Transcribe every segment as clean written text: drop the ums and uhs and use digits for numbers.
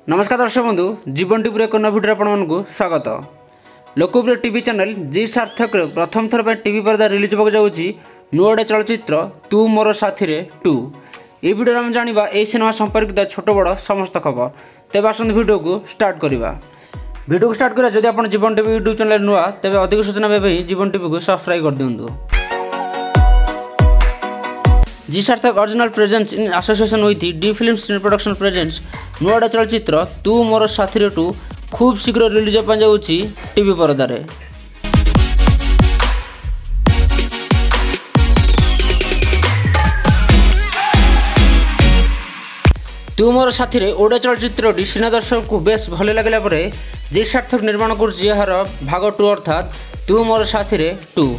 नमस्कार दर्शक बंधु जीवन टीवी एक नया भिडियो आपको स्वागत। लोकप्रिय टीवी चैनल जी सार्थक प्रथम थर पर टीवी पर्दा रिलीज होगा जाऊँगी नुआडे चलचित्र तू मोर साथी 2। ये भिडियो आम जाना यह सिनेमा संपर्कित छोट बड़ समस्त खबर। तेज आसत भिडियो को स्टार्ट करवा। भिडियो को स्टार्ट करा जब आप जीवन टीवी यूट्यूब चैनल नुआ तेज अधिक सूचना पाई जीवन टीवी को सब्सक्राइब कर दिंतु। जी Sarthak original presence in association with the films production presence नुआडे चलचित्र तू मोर साथी 2 खूब शीघ्र रिलीज हो जाऊँगी टीवी पर्दार। तू मोर साथी ओडिया चलचित्र सिने दर्शक को बेस भल लगे जी सार्थक निर्माण कर भाग 2 अर्थात तू मोर साथी 2।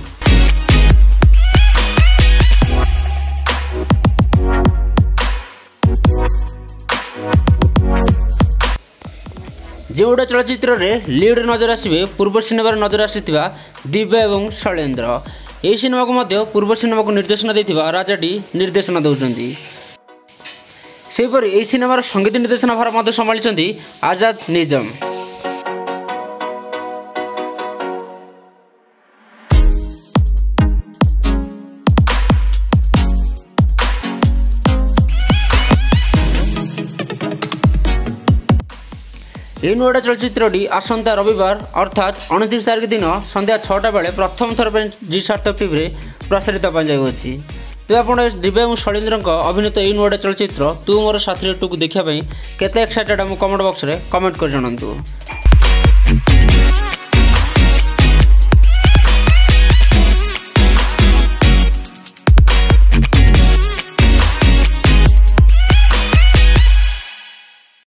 जो ओडिया चलचित्र रे लीड नजर आसवे पूर्व सिनेमा नजर आसीथिबा दिव्या और शैलेंद्र। यह सिनेमा को मध्य पूर्व सिनेमा को निर्देशना देथिबा राजा डी निर्देशना दौरान। सेपरी यह सिनेमार संगीत निर्देशना भार मध्य संभाली आजाद निजम। यह नुआडा चलचित्रटी आसंता रविवार अर्थात 29 तारिख दिन संध्या 6टा बेले प्रथम थर पर जी सार्थक टीवी प्रसारित होगी। तो आप दिव्या और शैलेंद्र अभिनीत यह नुआडा चलचित्र तू मोर साथी 2 को देखापी केते एक्साइटेड कमेंट बॉक्स में कमेंट कर जणातु।